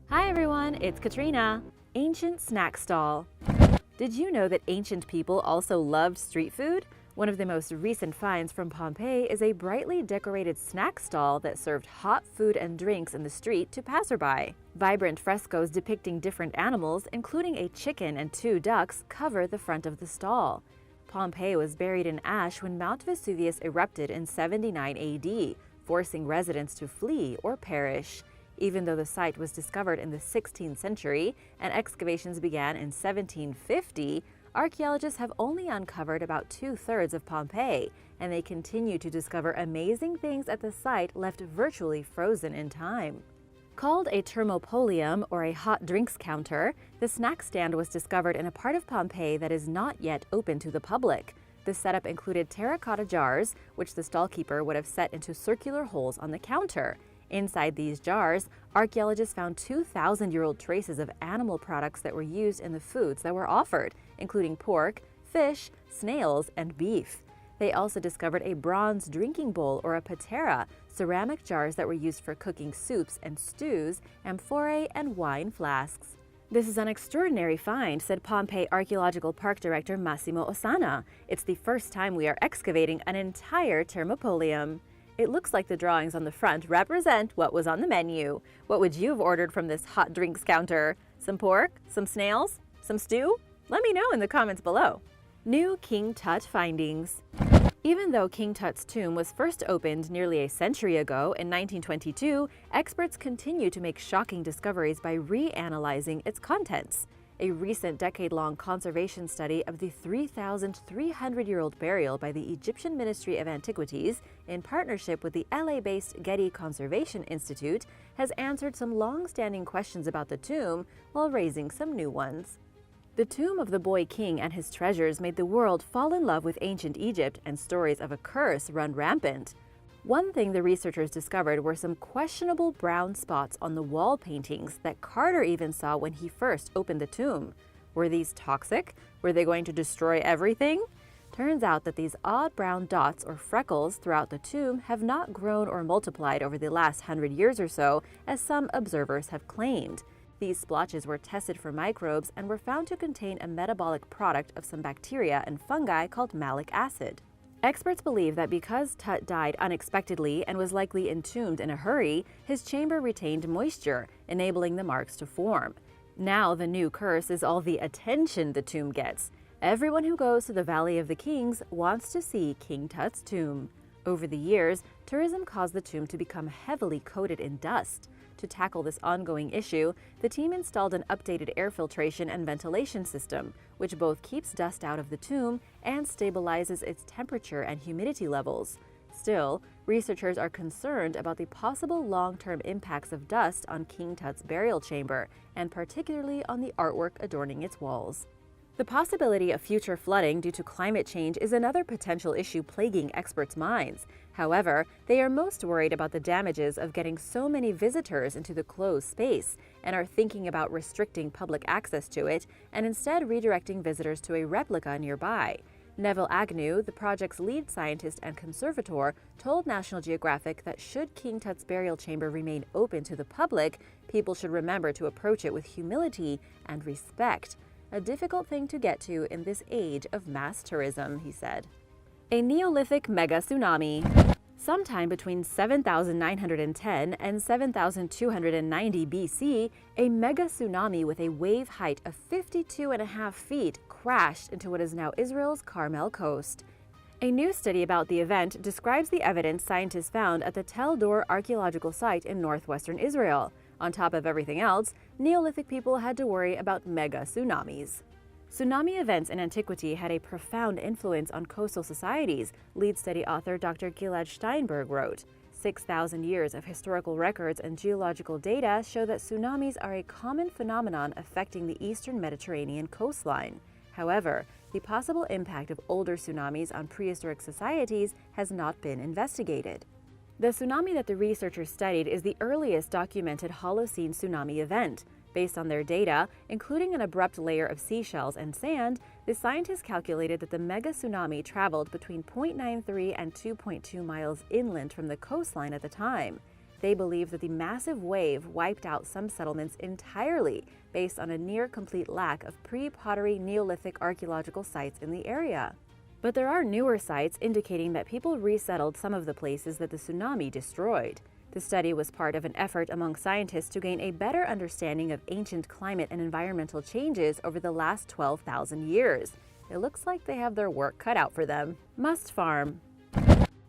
Hi everyone, it's Katrina. Ancient snack stall. Did you know that ancient people also loved street food? One of the most recent finds from Pompeii is a brightly decorated snack stall that served hot food and drinks in the street to passerby. Vibrant frescoes depicting different animals, including a chicken and 2 ducks, cover the front of the stall. Pompeii was buried in ash when Mount Vesuvius erupted in 79 AD, forcing residents to flee or perish. Even though the site was discovered in the 16th century and excavations began in 1750, archaeologists have only uncovered about 2/3 of Pompeii, and they continue to discover amazing things at the site left virtually frozen in time. Called a thermopolium, or a hot drinks counter, the snack stand was discovered in a part of Pompeii that is not yet open to the public. The setup included terracotta jars, which the stallkeeper would have set into circular holes on the counter. Inside these jars, archaeologists found 2,000-year-old traces of animal products that were used in the foods that were offered, including pork, fish, snails, and beef. They also discovered a bronze drinking bowl, or a patera, ceramic jars that were used for cooking soups and stews, amphorae, and wine flasks. "This is an extraordinary find," said Pompeii Archaeological Park Director Massimo Ossana. "It's the first time we are excavating an entire thermopolium." It looks like the drawings on the front represent what was on the menu. What would you have ordered from this hot drinks counter? Some pork? Some snails? Some stew? Let me know in the comments below. New King Tut findings. Even though King Tut's tomb was first opened nearly a century ago in 1922, experts continue to make shocking discoveries by reanalyzing its contents. A recent decade-long conservation study of the 3,300-year-old burial by the Egyptian Ministry of Antiquities, in partnership with the LA-based Getty Conservation Institute, has answered some long-standing questions about the tomb while raising some new ones. The tomb of the boy king and his treasures made the world fall in love with ancient Egypt, and stories of a curse run rampant. One thing the researchers discovered were some questionable brown spots on the wall paintings that Carter even saw when he first opened the tomb. Were these toxic? Were they going to destroy everything? Turns out that these odd brown dots or freckles throughout the tomb have not grown or multiplied over the last 100 years or so, as some observers have claimed. These splotches were tested for microbes and were found to contain a metabolic product of some bacteria and fungi called malic acid. Experts believe that because Tut died unexpectedly and was likely entombed in a hurry, his chamber retained moisture, enabling the marks to form. Now the new curse is all the attention the tomb gets. Everyone who goes to the Valley of the Kings wants to see King Tut's tomb. Over the years, tourism caused the tomb to become heavily coated in dust. To tackle this ongoing issue, the team installed an updated air filtration and ventilation system, which both keeps dust out of the tomb and stabilizes its temperature and humidity levels. Still, researchers are concerned about the possible long-term impacts of dust on King Tut's burial chamber, and particularly on the artwork adorning its walls. The possibility of future flooding due to climate change is another potential issue plaguing experts' minds. However, they are most worried about the damages of getting so many visitors into the closed space, and are thinking about restricting public access to it and instead redirecting visitors to a replica nearby. Neville Agnew, the project's lead scientist and conservator, told National Geographic that should King Tut's burial chamber remain open to the public, people should remember to approach it with humility and respect. A difficult thing to get to in this age of mass tourism, he said. A Neolithic mega tsunami. Sometime between 7,910 and 7,290 BC, a mega tsunami with a wave height of 52.5 feet crashed into what is now Israel's Carmel coast. A new study about the event describes the evidence scientists found at the Tel Dor archaeological site in northwestern Israel. On top of everything else, Neolithic people had to worry about mega tsunamis. Tsunami events in antiquity had a profound influence on coastal societies, lead study author Dr. Gilad Steinberg wrote. 6,000 years of historical records and geological data show that tsunamis are a common phenomenon affecting the eastern Mediterranean coastline. However, the possible impact of older tsunamis on prehistoric societies has not been investigated. The tsunami that the researchers studied is the earliest documented Holocene tsunami event. Based on their data, including an abrupt layer of seashells and sand, the scientists calculated that the mega tsunami traveled between 0.93 and 2.2 miles inland from the coastline at the time. They believe that the massive wave wiped out some settlements entirely based on a near-complete lack of pre-pottery Neolithic archaeological sites in the area. But there are newer sites indicating that people resettled some of the places that the tsunami destroyed. The study was part of an effort among scientists to gain a better understanding of ancient climate and environmental changes over the last 12,000 years. It looks like they have their work cut out for them. Must farm.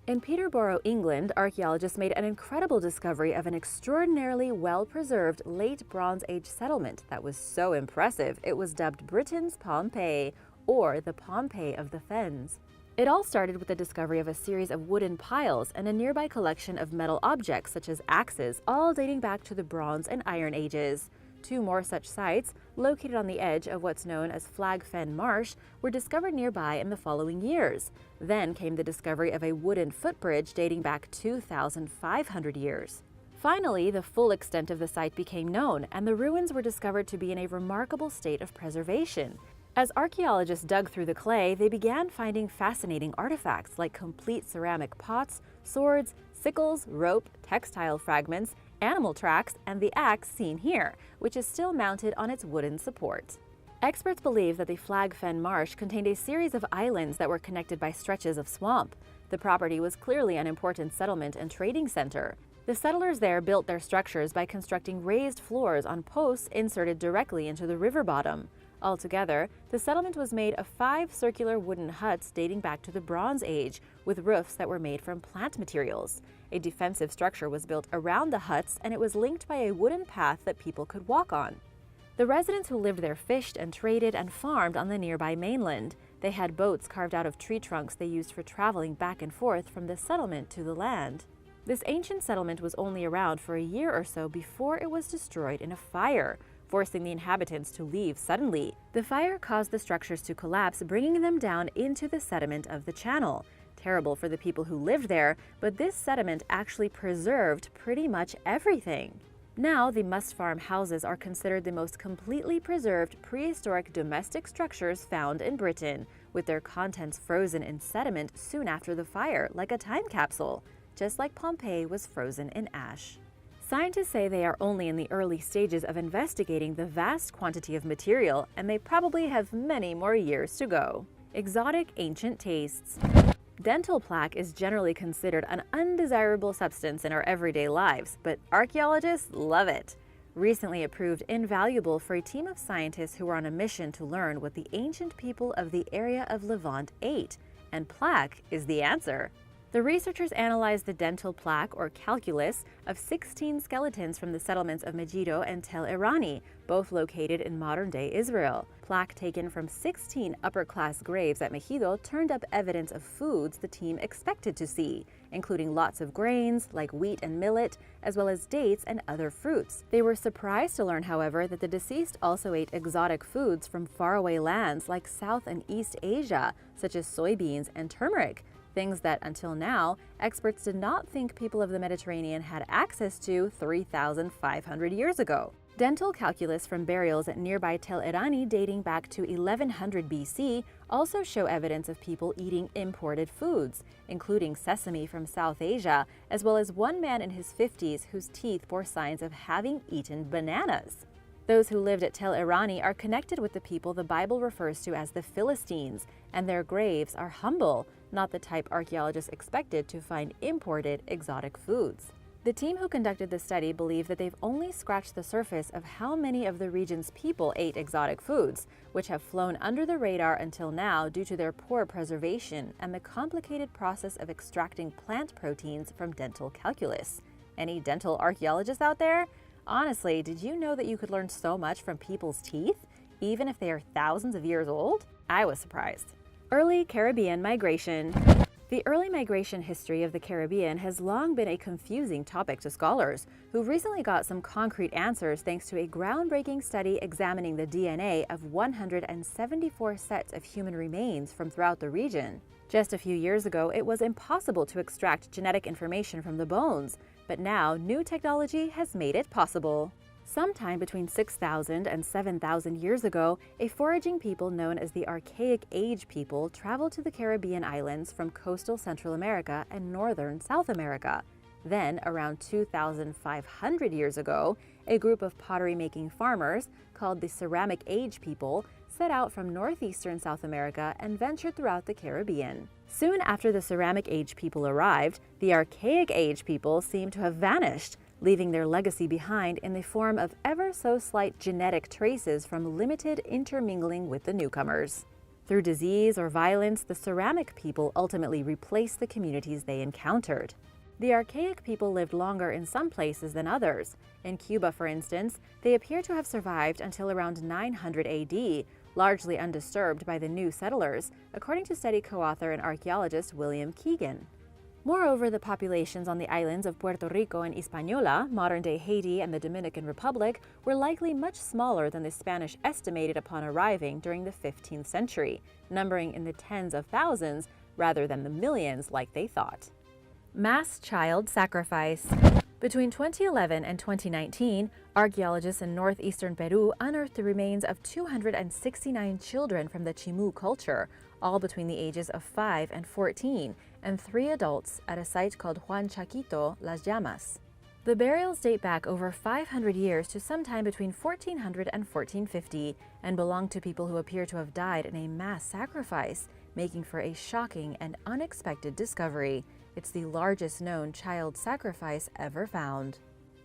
In Peterborough, England, archaeologists made an incredible discovery of an extraordinarily well-preserved late Bronze Age settlement that was so impressive it was dubbed Britain's Pompeii, or the Pompeii of the Fens. It all started with the discovery of a series of wooden piles and a nearby collection of metal objects such as axes, all dating back to the Bronze and Iron Ages. Two more such sites, located on the edge of what's known as Flag Fen Marsh, were discovered nearby in the following years. Then came the discovery of a wooden footbridge dating back 2,500 years. Finally, the full extent of the site became known, and the ruins were discovered to be in a remarkable state of preservation. As archaeologists dug through the clay, they began finding fascinating artifacts like complete ceramic pots, swords, sickles, rope, textile fragments, animal tracks, and the axe seen here, which is still mounted on its wooden support. Experts believe that the Flag Fen Marsh contained a series of islands that were connected by stretches of swamp. The property was clearly an important settlement and trading center. The settlers there built their structures by constructing raised floors on posts inserted directly into the river bottom. Altogether, the settlement was made of 5 circular wooden huts dating back to the Bronze Age, with roofs that were made from plant materials. A defensive structure was built around the huts, and it was linked by a wooden path that people could walk on. The residents who lived there fished and traded and farmed on the nearby mainland. They had boats carved out of tree trunks they used for traveling back and forth from the settlement to the land. This ancient settlement was only around for a year or so before it was destroyed in a fire, forcing the inhabitants to leave suddenly. The fire caused the structures to collapse, bringing them down into the sediment of the channel. Terrible for the people who lived there, but this sediment actually preserved pretty much everything. Now, the Must Farm houses are considered the most completely preserved prehistoric domestic structures found in Britain, with their contents frozen in sediment soon after the fire, like a time capsule, just like Pompeii was frozen in ash. Scientists say they are only in the early stages of investigating the vast quantity of material, and they probably have many more years to go. Exotic ancient tastes. Dental plaque is generally considered an undesirable substance in our everyday lives, but archaeologists love it. Recently approved invaluable for a team of scientists who were on a mission to learn what the ancient people of the area of Levant ate, and plaque is the answer. The researchers analyzed the dental plaque, or calculus, of 16 skeletons from the settlements of Megiddo and Tel Erani, both located in modern-day Israel. Plaque taken from 16 upper-class graves at Megiddo turned up evidence of foods the team expected to see, including lots of grains, like wheat and millet, as well as dates and other fruits. They were surprised to learn, however, that the deceased also ate exotic foods from faraway lands like South and East Asia, such as soybeans and turmeric, things that, until now, experts did not think people of the Mediterranean had access to 3,500 years ago. Dental calculus from burials at nearby Tel Erani dating back to 1100 BC also show evidence of people eating imported foods, including sesame from South Asia, as well as one man in his 50s whose teeth bore signs of having eaten bananas. Those who lived at Tel Erani are connected with the people the Bible refers to as the Philistines, and their graves are humble, not the type archaeologists expected to find imported exotic foods. The team who conducted the study believe that they've only scratched the surface of how many of the region's people ate exotic foods, which have flown under the radar until now due to their poor preservation and the complicated process of extracting plant proteins from dental calculus. Any dental archaeologists out there? Honestly, did you know that you could learn so much from people's teeth, even if they are thousands of years old? I was surprised. Early Caribbean migration. The early migration history of the Caribbean has long been a confusing topic to scholars, who recently got some concrete answers thanks to a groundbreaking study examining the DNA of 174 sets of human remains from throughout the region. Just a few years ago, it was impossible to extract genetic information from the bones, but now new technology has made it possible. Sometime between 6,000 and 7,000 years ago, a foraging people known as the Archaic Age people traveled to the Caribbean islands from coastal Central America and northern South America. Then, around 2,500 years ago, a group of pottery-making farmers, called the Ceramic Age people, set out from northeastern South America and ventured throughout the Caribbean. Soon after the Ceramic Age people arrived, the Archaic Age people seemed to have vanished, leaving their legacy behind in the form of ever so slight genetic traces from limited intermingling with the newcomers. Through disease or violence, the ceramic people ultimately replaced the communities they encountered. The Archaic people lived longer in some places than others. In Cuba, for instance, they appear to have survived until around 900 AD, largely undisturbed by the new settlers, according to study co-author and archaeologist William Keegan. Moreover, the populations on the islands of Puerto Rico and Hispaniola, modern-day Haiti and the Dominican Republic, were likely much smaller than the Spanish estimated upon arriving during the 15th century, numbering in the tens of thousands rather than the millions like they thought. Mass child sacrifice. Between 2011 and 2019, archaeologists in northeastern Peru unearthed the remains of 269 children from the Chimu culture, all between the ages of 5 and 14, and 3 adults at a site called Juan Chaquito, Las Llamas. The burials date back over 500 years to sometime between 1400 and 1450 and belong to people who appear to have died in a mass sacrifice, making for a shocking and unexpected discovery. It's the largest known child sacrifice ever found.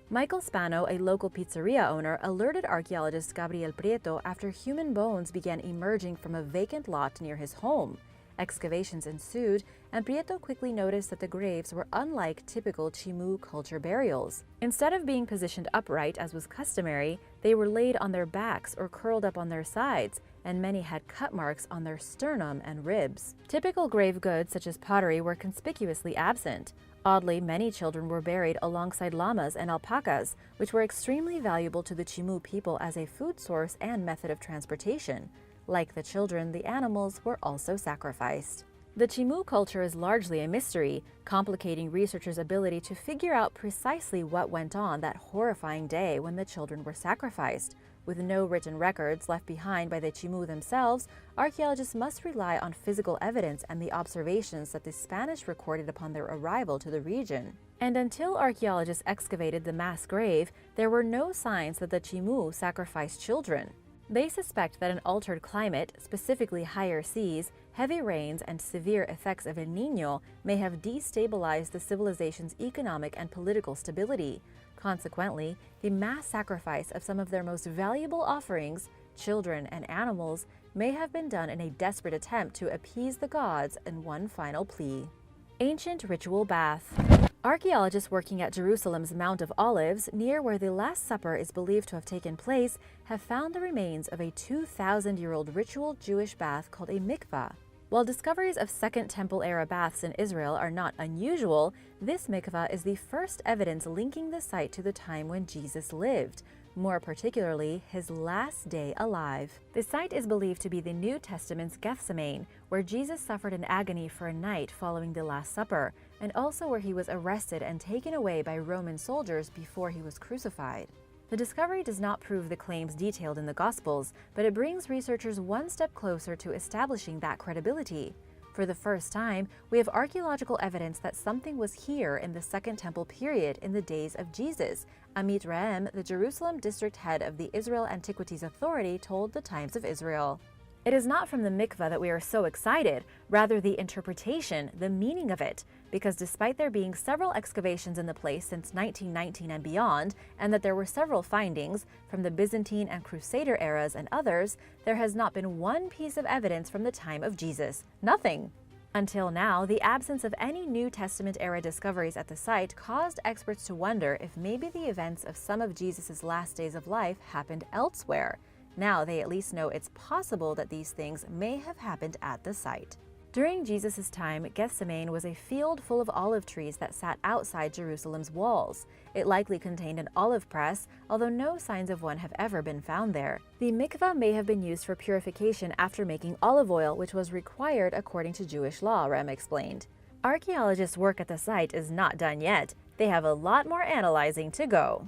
Michael Spano, a local pizzeria owner, alerted archaeologist Gabriel Prieto after human bones began emerging from a vacant lot near his home. Excavations ensued, and Prieto quickly noticed that the graves were unlike typical Chimu culture burials. Instead of being positioned upright, as was customary, they were laid on their backs or curled up on their sides, and many had cut marks on their sternum and ribs. Typical grave goods, such as pottery, were conspicuously absent. Oddly, many children were buried alongside llamas and alpacas, which were extremely valuable to the Chimu people as a food source and method of transportation. Like the children, the animals were also sacrificed. The Chimu culture is largely a mystery, complicating researchers' ability to figure out precisely what went on that horrifying day when the children were sacrificed. With no written records left behind by the Chimu themselves, archaeologists must rely on physical evidence and the observations that the Spanish recorded upon their arrival to the region. And until archaeologists excavated the mass grave, there were no signs that the Chimu sacrificed children. They suspect that an altered climate, specifically higher seas, heavy rains, and severe effects of El Niño may have destabilized the civilization's economic and political stability. Consequently, the mass sacrifice of some of their most valuable offerings, children and animals, may have been done in a desperate attempt to appease the gods in one final plea. Ancient ritual bath. Archaeologists working at Jerusalem's Mount of Olives, near where the Last Supper is believed to have taken place, have found the remains of a 2,000-year-old ritual Jewish bath called a mikvah. While discoveries of Second Temple-era baths in Israel are not unusual, this mikvah is the first evidence linking the site to the time when Jesus lived, more particularly his last day alive. The site is believed to be the New Testament's Gethsemane, where Jesus suffered in agony for a night following the Last Supper, and also where he was arrested and taken away by Roman soldiers before he was crucified. The discovery does not prove the claims detailed in the Gospels, but it brings researchers one step closer to establishing that credibility. For the first time, we have archaeological evidence that something was here in the Second Temple period in the days of Jesus, Amit Rahem, the Jerusalem district head of the Israel Antiquities Authority, told the Times of Israel. It is not from the mikvah that we are so excited, rather the interpretation, the meaning of it, because despite there being several excavations in the place since 1919 and beyond, and that there were several findings from the Byzantine and Crusader eras and others, there has not been one piece of evidence from the time of Jesus. Nothing. Until now, the absence of any New Testament-era discoveries at the site caused experts to wonder if maybe the events of some of Jesus' last days of life happened elsewhere. Now they at least know it's possible that these things may have happened at the site. During Jesus' time, Gethsemane was a field full of olive trees that sat outside Jerusalem's walls. It likely contained an olive press, although no signs of one have ever been found there. The mikvah may have been used for purification after making olive oil, which was required according to Jewish law, Rem explained. Archaeologists' work at the site is not done yet. They have a lot more analyzing to go.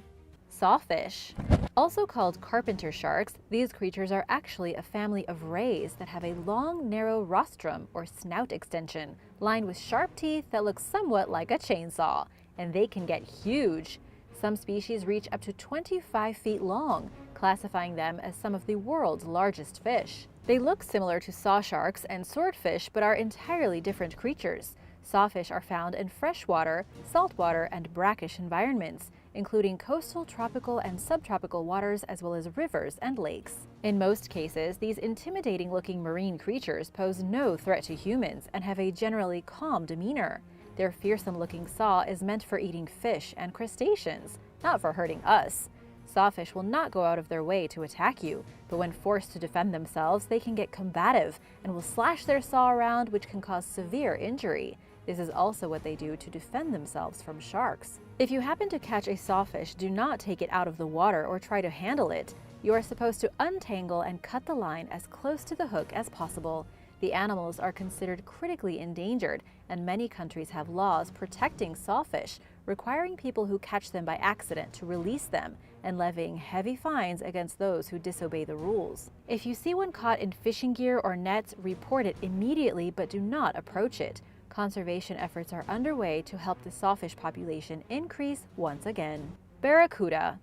Sawfish. Also called carpenter sharks, these creatures are actually a family of rays that have a long, narrow rostrum, or snout extension, lined with sharp teeth that look somewhat like a chainsaw. and they can get huge. Some species reach up to 25 feet long, classifying them as some of the world's largest fish. They look similar to saw sharks and swordfish, but are entirely different creatures. Sawfish are found in freshwater, saltwater, and brackish environments, including coastal, tropical, and subtropical waters, as well as rivers and lakes. In most cases, these intimidating-looking marine creatures pose no threat to humans and have a generally calm demeanor. Their fearsome-looking saw is meant for eating fish and crustaceans, not for hurting us. Sawfish will not go out of their way to attack you, but when forced to defend themselves, they can get combative and will slash their saw around, which can cause severe injury. This is also what they do to defend themselves from sharks. If you happen to catch a sawfish, do not take it out of the water or try to handle it. You are supposed to untangle and cut the line as close to the hook as possible. The animals are considered critically endangered, and many countries have laws protecting sawfish, requiring people who catch them by accident to release them and levying heavy fines against those who disobey the rules. If you see one caught in fishing gear or nets, report it immediately, but do not approach it. Conservation efforts are underway to help the sawfish population increase once again. Barracuda.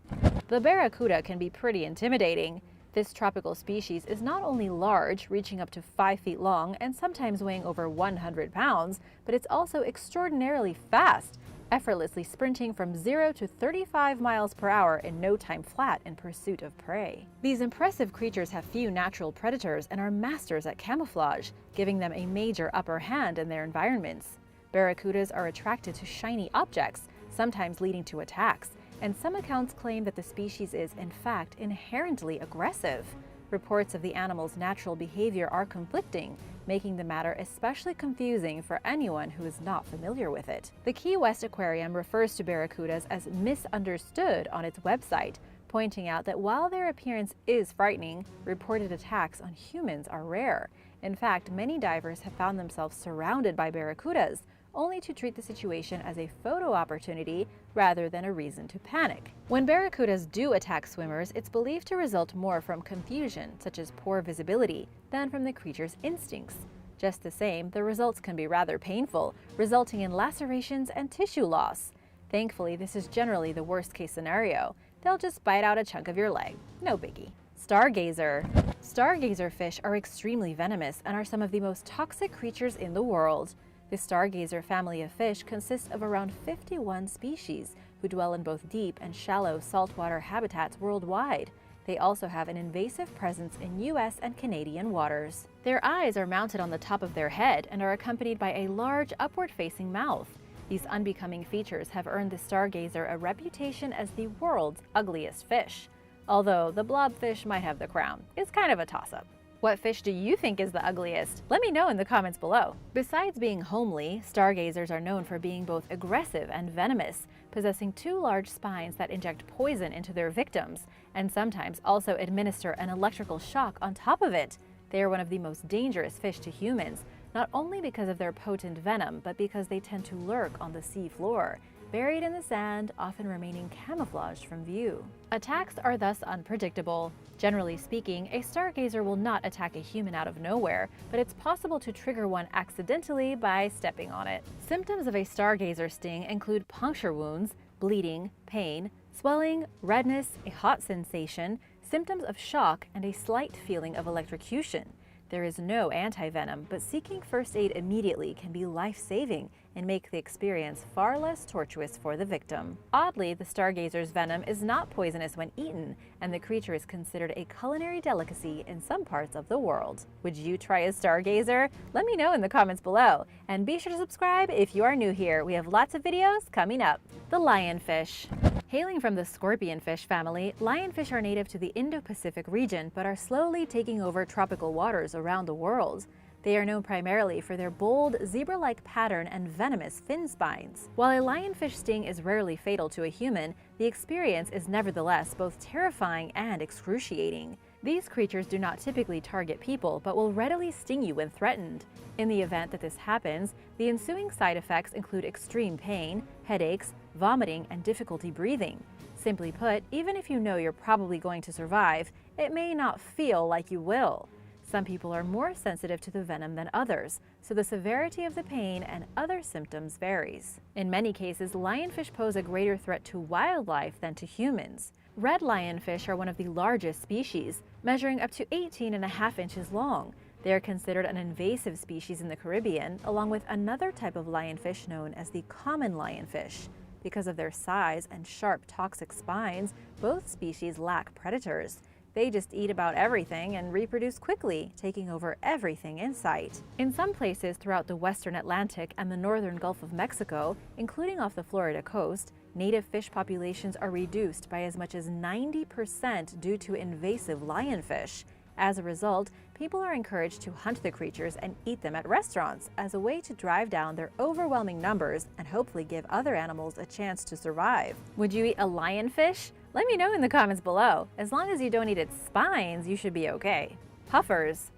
The barracuda can be pretty intimidating. This tropical species is not only large, reaching up to 5 feet long and sometimes weighing over 100 pounds, but it's also extraordinarily fast, effortlessly sprinting from 0 to 35 miles per hour in no time flat in pursuit of prey. These impressive creatures have few natural predators and are masters at camouflage, giving them a major upper hand in their environments. Barracudas are attracted to shiny objects, sometimes leading to attacks, and some accounts claim that the species is, in fact, inherently aggressive. Reports of the animal's natural behavior are conflicting, making the matter especially confusing for anyone who is not familiar with it. The Key West Aquarium refers to barracudas as misunderstood on its website, pointing out that while their appearance is frightening, reported attacks on humans are rare. In fact, many divers have found themselves surrounded by barracudas, only to treat the situation as a photo opportunity rather than a reason to panic. When barracudas do attack swimmers, it's believed to result more from confusion, such as poor visibility, than from the creature's instincts. Just the same, the results can be rather painful, resulting in lacerations and tissue loss. Thankfully, this is generally the worst-case scenario. They'll just bite out a chunk of your leg. No biggie. Stargazer. Stargazer fish are extremely venomous and are some of the most toxic creatures in the world. The stargazer family of fish consists of around 51 species who dwell in both deep and shallow saltwater habitats worldwide. They also have an invasive presence in US and Canadian waters. Their eyes are mounted on the top of their head and are accompanied by a large upward-facing mouth. These unbecoming features have earned the stargazer a reputation as the world's ugliest fish. Although the blobfish might have the crown. It's kind of a toss-up. What fish do you think is the ugliest? Let me know in the comments below. Besides being homely, stargazers are known for being both aggressive and venomous, possessing 2 large spines that inject poison into their victims, and sometimes also administer an electrical shock on top of it. They are one of the most dangerous fish to humans, not only because of their potent venom, but because they tend to lurk on the sea floor, buried in the sand, often remaining camouflaged from view. Attacks are thus unpredictable. Generally speaking, a stargazer will not attack a human out of nowhere, but it's possible to trigger one accidentally by stepping on it. Symptoms of a stargazer sting include puncture wounds, bleeding, pain, swelling, redness, a hot sensation, symptoms of shock, and a slight feeling of electrocution. There is no antivenom, but seeking first aid immediately can be life-saving and make the experience far less tortuous for the victim. Oddly, the stargazer's venom is not poisonous when eaten, and the creature is considered a culinary delicacy in some parts of the world. Would you try a stargazer? Let me know in the comments below, and be sure to subscribe if you are new here. We have lots of videos coming up. The lionfish. Hailing from the scorpionfish family, lionfish are native to the Indo-Pacific region but are slowly taking over tropical waters around the world. They are known primarily for their bold, zebra-like pattern and venomous fin spines. While a lionfish sting is rarely fatal to a human, the experience is nevertheless both terrifying and excruciating. These creatures do not typically target people, but will readily sting you when threatened. In the event that this happens, the ensuing side effects include extreme pain, headaches, vomiting, and difficulty breathing. Simply put, even if you know you're probably going to survive, it may not feel like you will. Some people are more sensitive to the venom than others, so the severity of the pain and other symptoms varies. In many cases, lionfish pose a greater threat to wildlife than to humans. Red lionfish are one of the largest species, measuring up to 18.5 inches long. They are considered an invasive species in the Caribbean, along with another type of lionfish known as the common lionfish. Because of their size and sharp toxic spines, both species lack predators. They just eat about everything and reproduce quickly, taking over everything in sight. In some places throughout the western Atlantic and the northern Gulf of Mexico, including off the Florida coast, native fish populations are reduced by as much as 90% due to invasive lionfish. As a result, people are encouraged to hunt the creatures and eat them at restaurants as a way to drive down their overwhelming numbers and hopefully give other animals a chance to survive. Would you eat a lionfish? Let me know in the comments below. As long as you don't eat its spines, you should be okay. Puffers.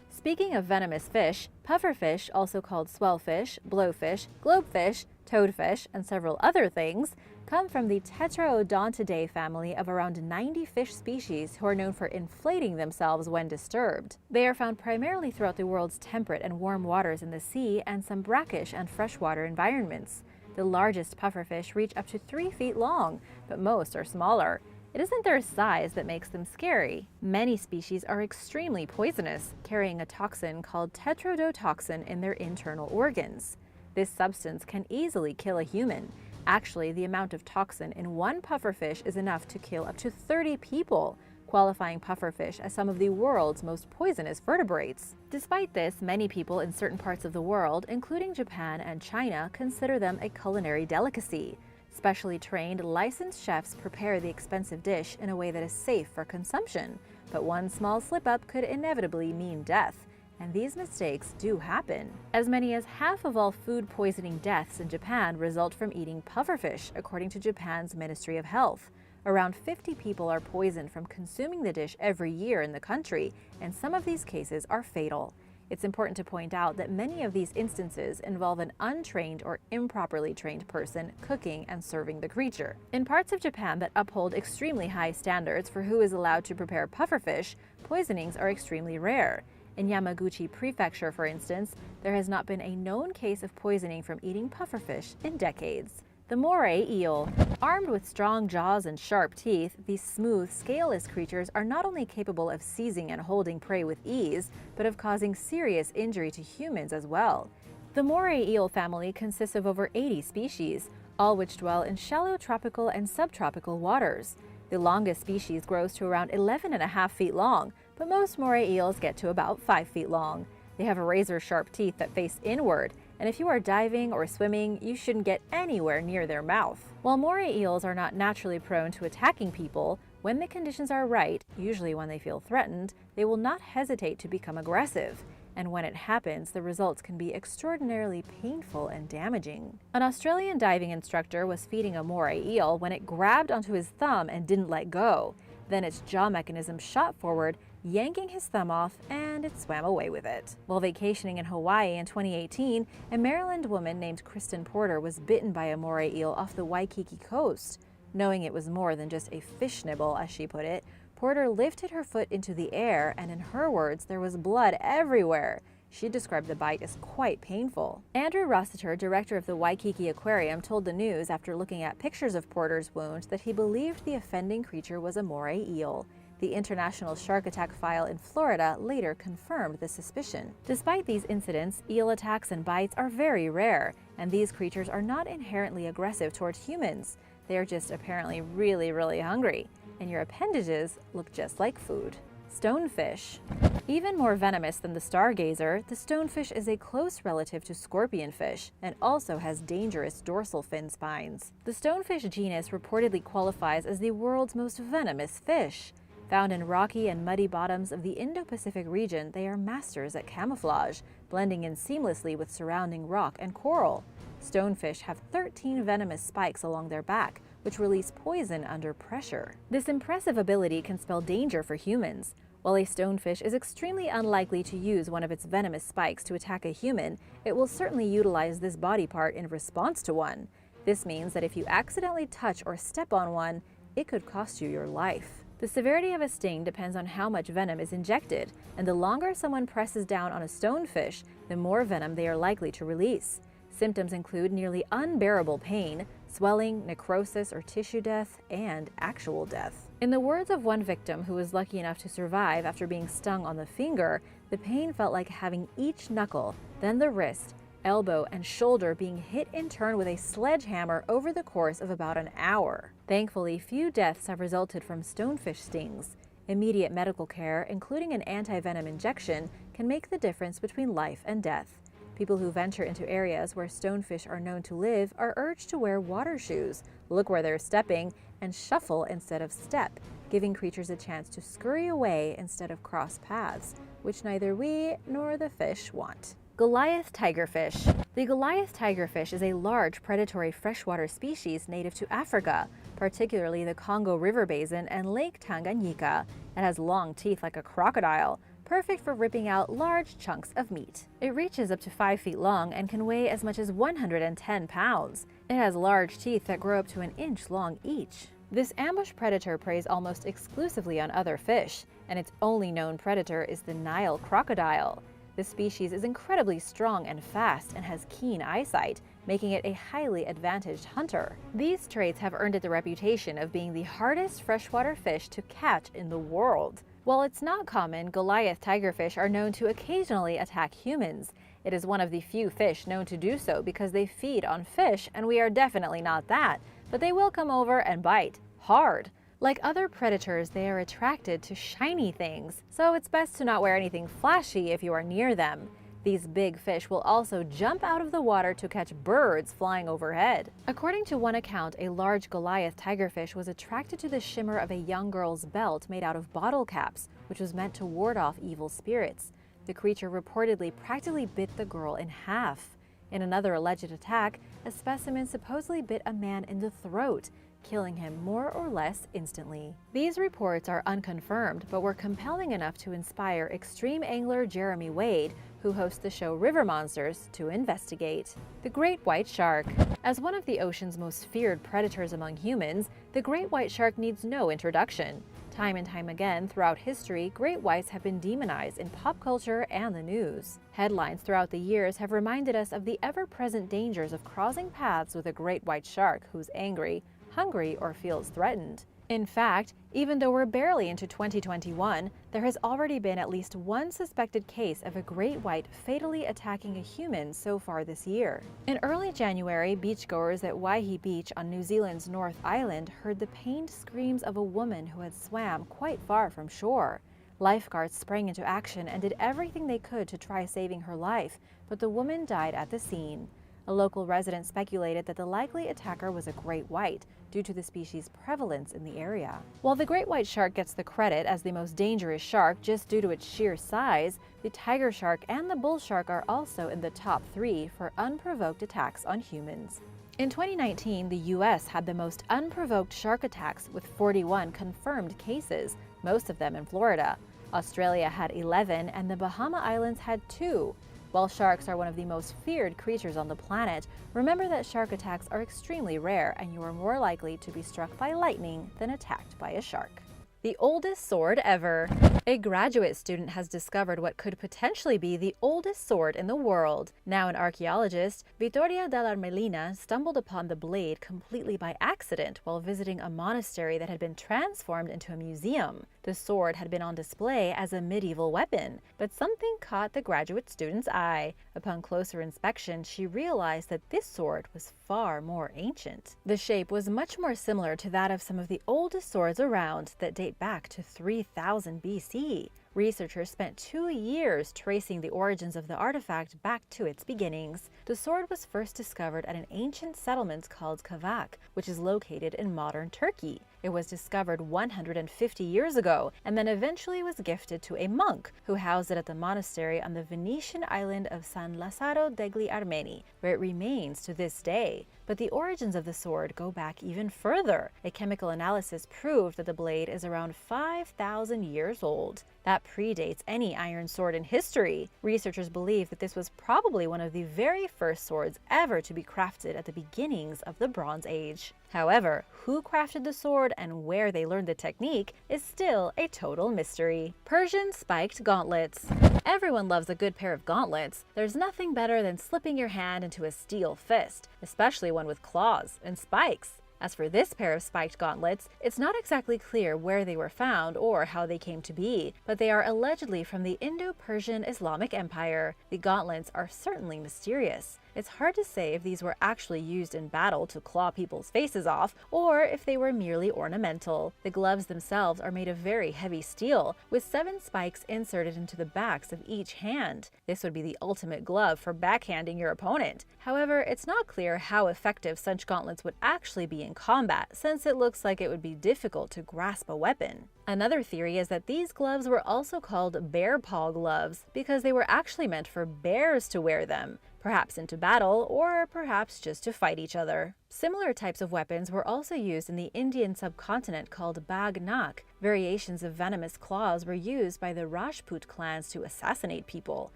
Speaking of venomous fish, pufferfish, also called swellfish, blowfish, globefish, toadfish, and several other things, come from the Tetraodontidae family of around 90 fish species who are known for inflating themselves when disturbed. They are found primarily throughout the world's temperate and warm waters in the sea and some brackish and freshwater environments. The largest pufferfish reach up to 3 feet long, but most are smaller. It isn't their size that makes them scary. Many species are extremely poisonous, carrying a toxin called tetrodotoxin in their internal organs. This substance can easily kill a human. Actually, the amount of toxin in one pufferfish is enough to kill up to 30 people, qualifying pufferfish as some of the world's most poisonous vertebrates. Despite this, many people in certain parts of the world, including Japan and China, consider them a culinary delicacy. Specially trained, licensed chefs prepare the expensive dish in a way that is safe for consumption, but one small slip-up could inevitably mean death. And these mistakes do happen. As many as half of all food poisoning deaths in Japan result from eating pufferfish, according to Japan's Ministry of Health. Around 50 people are poisoned from consuming the dish every year in the country, and some of these cases are fatal. It's important to point out that many of these instances involve an untrained or improperly trained person cooking and serving the creature. In parts of Japan that uphold extremely high standards for who is allowed to prepare pufferfish, poisonings are extremely rare. In Yamaguchi Prefecture, for instance, there has not been a known case of poisoning from eating pufferfish in decades. The moray eel. Armed with strong jaws and sharp teeth, these smooth, scaleless creatures are not only capable of seizing and holding prey with ease, but of causing serious injury to humans as well. The moray eel family consists of over 80 species, all which dwell in shallow tropical and subtropical waters. The longest species grows to around 11.5 feet long, but most moray eels get to about 5 feet long. They have razor-sharp teeth that face inward, and if you are diving or swimming, you shouldn't get anywhere near their mouth. While moray eels are not naturally prone to attacking people, when the conditions are right, usually when they feel threatened, they will not hesitate to become aggressive. And when it happens, the results can be extraordinarily painful and damaging. An Australian diving instructor was feeding a moray eel when it grabbed onto his thumb and didn't let go. Then its jaw mechanism shot forward, yanking his thumb off, and it swam away with it. While vacationing in Hawaii in 2018, a Maryland woman named Kristen Porter was bitten by a moray eel off the Waikiki coast. Knowing it was more than just a fish nibble, as she put it, Porter lifted her foot into the air, and in her words, there was blood everywhere. She described the bite as quite painful. Andrew Rossiter, director of the Waikiki Aquarium, told the news after looking at pictures of Porter's wound that he believed the offending creature was a moray eel. The International Shark Attack File in Florida later confirmed the suspicion. Despite these incidents, eel attacks and bites are very rare, and these creatures are not inherently aggressive toward humans. They are just apparently really hungry, and your appendages look just like food. Stonefish. Even more venomous than the stargazer, the stonefish is a close relative to scorpionfish and also has dangerous dorsal fin spines. The stonefish genus reportedly qualifies as the world's most venomous fish. Found in rocky and muddy bottoms of the Indo-Pacific region, they are masters at camouflage, blending in seamlessly with surrounding rock and coral. Stonefish have 13 venomous spikes along their back, which release poison under pressure. This impressive ability can spell danger for humans. While a stonefish is extremely unlikely to use one of its venomous spikes to attack a human, it will certainly utilize this body part in response to one. This means that if you accidentally touch or step on one, it could cost you your life. The The severity of a sting depends on how much venom is injected, and the longer someone presses down on a stonefish, the more venom they are likely to release. Symptoms include nearly unbearable pain, swelling, necrosis or tissue death, and actual death. In the words of one victim who was lucky enough to survive after being stung on the finger, the pain felt like having each knuckle, then the wrist, elbow, and shoulder being hit in turn with a sledgehammer over the course of about an hour. Thankfully, few deaths have resulted from stonefish stings. Immediate medical care, including an anti-venom injection, can make the difference between life and death. People who venture into areas where stonefish are known to live are urged to wear water shoes, look where they're stepping, and shuffle instead of step, giving creatures a chance to scurry away instead of cross paths, which neither we nor the fish want. Goliath tigerfish. The Goliath tigerfish is a large predatory freshwater species native to Africa, particularly the Congo River Basin and Lake Tanganyika. It has long teeth like a crocodile, perfect for ripping out large chunks of meat. It reaches up to 5 feet long and can weigh as much as 110 pounds. It has large teeth that grow up to an inch long each. This ambush predator preys almost exclusively on other fish, and its only known predator is the Nile crocodile. This species is incredibly strong and fast and has keen eyesight, making it a highly advantaged hunter. These traits have earned it the reputation of being the hardest freshwater fish to catch in the world. While it's not common, Goliath tigerfish are known to occasionally attack humans. It is one of the few fish known to do so because they feed on fish, and we are definitely not that. But they will come over and bite hard. Like other predators, they are attracted to shiny things, so it's best to not wear anything flashy if you are near them. These big fish will also jump out of the water to catch birds flying overhead. According to one account, a large Goliath tigerfish was attracted to the shimmer of a young girl's belt made out of bottle caps, which was meant to ward off evil spirits. The creature reportedly practically bit the girl in half. In another alleged attack, a specimen supposedly bit a man in the throat, killing him more or less instantly. These reports are unconfirmed, but were compelling enough to inspire extreme angler Jeremy Wade, who hosts the show River Monsters, to investigate. The great white shark. As one of the ocean's most feared predators among humans, the great white shark needs no introduction. Time and time again throughout history, great whites have been demonized in pop culture and the news. Headlines throughout the years have reminded us of the ever-present dangers of crossing paths with a great white shark who's angry, hungry, or feels threatened. In fact, even though we're barely into 2021, there has already been at least one suspected case of a great white fatally attacking a human so far this year. In early January, beachgoers at Waihi Beach on New Zealand's North Island heard the pained screams of a woman who had swam quite far from shore. Lifeguards sprang into action and did everything they could to try saving her life, but the woman died at the scene. A local resident speculated that the likely attacker was a great white, due to the species' prevalence in the area. While the great white shark gets the credit as the most dangerous shark just due to its sheer size, the tiger shark and the bull shark are also in the top 3 for unprovoked attacks on humans. In 2019, the U.S. had the most unprovoked shark attacks with 41 confirmed cases, most of them in Florida. Australia had 11 and the Bahama Islands had 2. While sharks are one of the most feared creatures on the planet, remember that shark attacks are extremely rare and you are more likely to be struck by lightning than attacked by a shark. The oldest sword ever. A graduate student has discovered what could potentially be the oldest sword in the world. Now an archaeologist, Vittoria dell'Armelina stumbled upon the blade completely by accident while visiting a monastery that had been transformed into a museum. The sword had been on display as a medieval weapon, but something caught the graduate student's eye. Upon closer inspection, she realized that this sword was far more ancient. The shape was much more similar to that of some of the oldest swords around that date back to 3000 BC. Researchers spent 2 years tracing the origins of the artifact back to its beginnings. The sword was first discovered at an ancient settlement called Kavak, which is located in modern Turkey. It was discovered 150 years ago and then eventually was gifted to a monk who housed it at the monastery on the Venetian island of San Lazzaro degli Armeni, where it remains to this day. But the origins of the sword go back even further. A chemical analysis proved that the blade is around 5,000 years old. That predates any iron sword in history. Researchers believe that this was probably one of the very first swords ever to be crafted at the beginnings of the Bronze Age. However, who crafted the sword and where they learned the technique is still a total mystery. Persian spiked gauntlets. Everyone loves a good pair of gauntlets. There's nothing better than slipping your hand into a steel fist, especially one with claws and spikes. As for this pair of spiked gauntlets, it's not exactly clear where they were found or how they came to be, but they are allegedly from the Indo-Persian Islamic Empire. The gauntlets are certainly mysterious. It's hard to say if these were actually used in battle to claw people's faces off, or if they were merely ornamental. The gloves themselves are made of very heavy steel, with 7 spikes inserted into the backs of each hand. This would be the ultimate glove for backhanding your opponent. However, it's not clear how effective such gauntlets would actually be in combat, since it looks like it would be difficult to grasp a weapon. Another theory is that these gloves were also called bear paw gloves because they were actually meant for bears to wear them, perhaps into battle or perhaps just to fight each other. Similar types of weapons were also used in the Indian subcontinent called bagnak. Variations of venomous claws were used by the Rajput clans to assassinate people.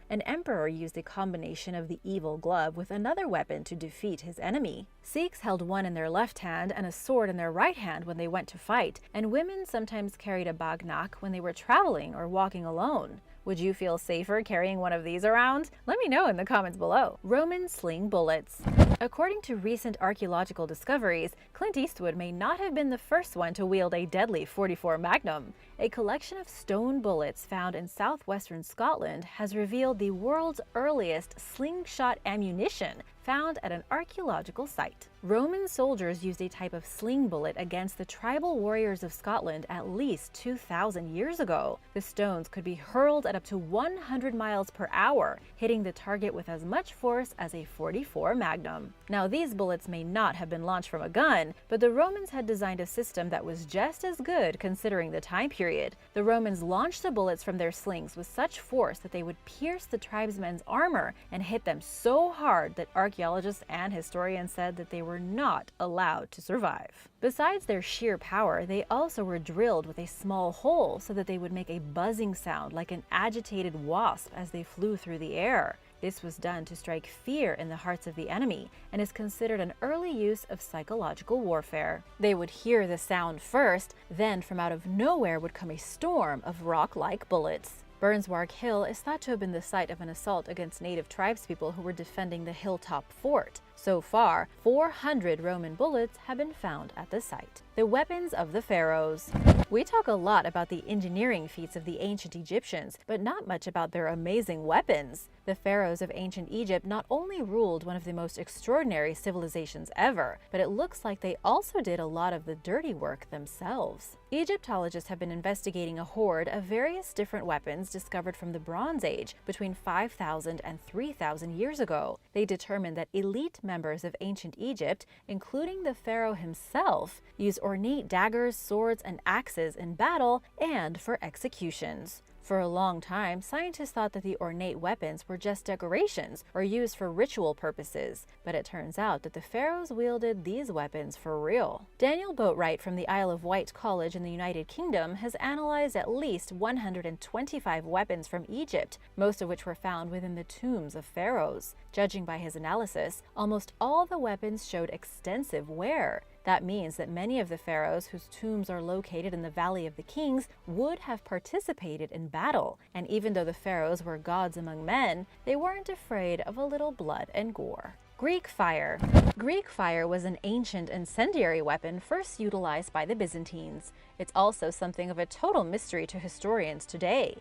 An emperor used a combination of the evil glove with another weapon to defeat his enemy. Sikhs held one in their left hand and a sword in their right hand when they went to fight, and women sometimes carried a bagnak when they were traveling or walking alone. Would you feel safer carrying one of these around? Let me know in the comments below. Roman sling bullets. According to recent archaeological discoveries, Clint Eastwood may not have been the first one to wield a deadly .44 Magnum. A collection of stone bullets found in southwestern Scotland has revealed the world's earliest slingshot ammunition found at an archaeological site. Roman soldiers used a type of sling bullet against the tribal warriors of Scotland at least 2,000 years ago. The stones could be hurled at up to 100 miles per hour, hitting the target with as much force as a .44 Magnum. Now, these bullets may not have been launched from a gun, but the Romans had designed a system that was just as good considering the time period. The Romans launched the bullets from their slings with such force that they would pierce the tribesmen's armor and hit them so hard that archaeologists and historians said that they were not allowed to survive. Besides their sheer power, they also were drilled with a small hole so that they would make a buzzing sound like an agitated wasp as they flew through the air. This was done to strike fear in the hearts of the enemy and is considered an early use of psychological warfare. They would hear the sound first, then from out of nowhere would come a storm of rock-like bullets. Burnswark Hill is thought to have been the site of an assault against native tribespeople who were defending the hilltop fort. So far, 400 Roman bullets have been found at the site. The weapons of the pharaohs. We talk a lot about the engineering feats of the ancient Egyptians, but not much about their amazing weapons. The pharaohs of ancient Egypt not only ruled one of the most extraordinary civilizations ever, but it looks like they also did a lot of the dirty work themselves. Egyptologists have been investigating a horde of various different weapons discovered from the Bronze Age between 5,000 and 3,000 years ago. They determined that elite members of ancient Egypt, including the pharaoh himself, used ornate daggers, swords, and axes in battle and for executions. For a long time, scientists thought that the ornate weapons were just decorations or used for ritual purposes, but it turns out that the pharaohs wielded these weapons for real. Daniel Boatwright from the Isle of Wight College in the United Kingdom has analyzed at least 125 weapons from Egypt, most of which were found within the tombs of pharaohs. Judging by his analysis, almost all the weapons showed extensive wear. That means that many of the pharaohs whose tombs are located in the Valley of the Kings would have participated in battle, and even though the pharaohs were gods among men, they weren't afraid of a little blood and gore. Greek fire. Greek fire was an ancient incendiary weapon first utilized by the Byzantines. It's also something of a total mystery to historians today.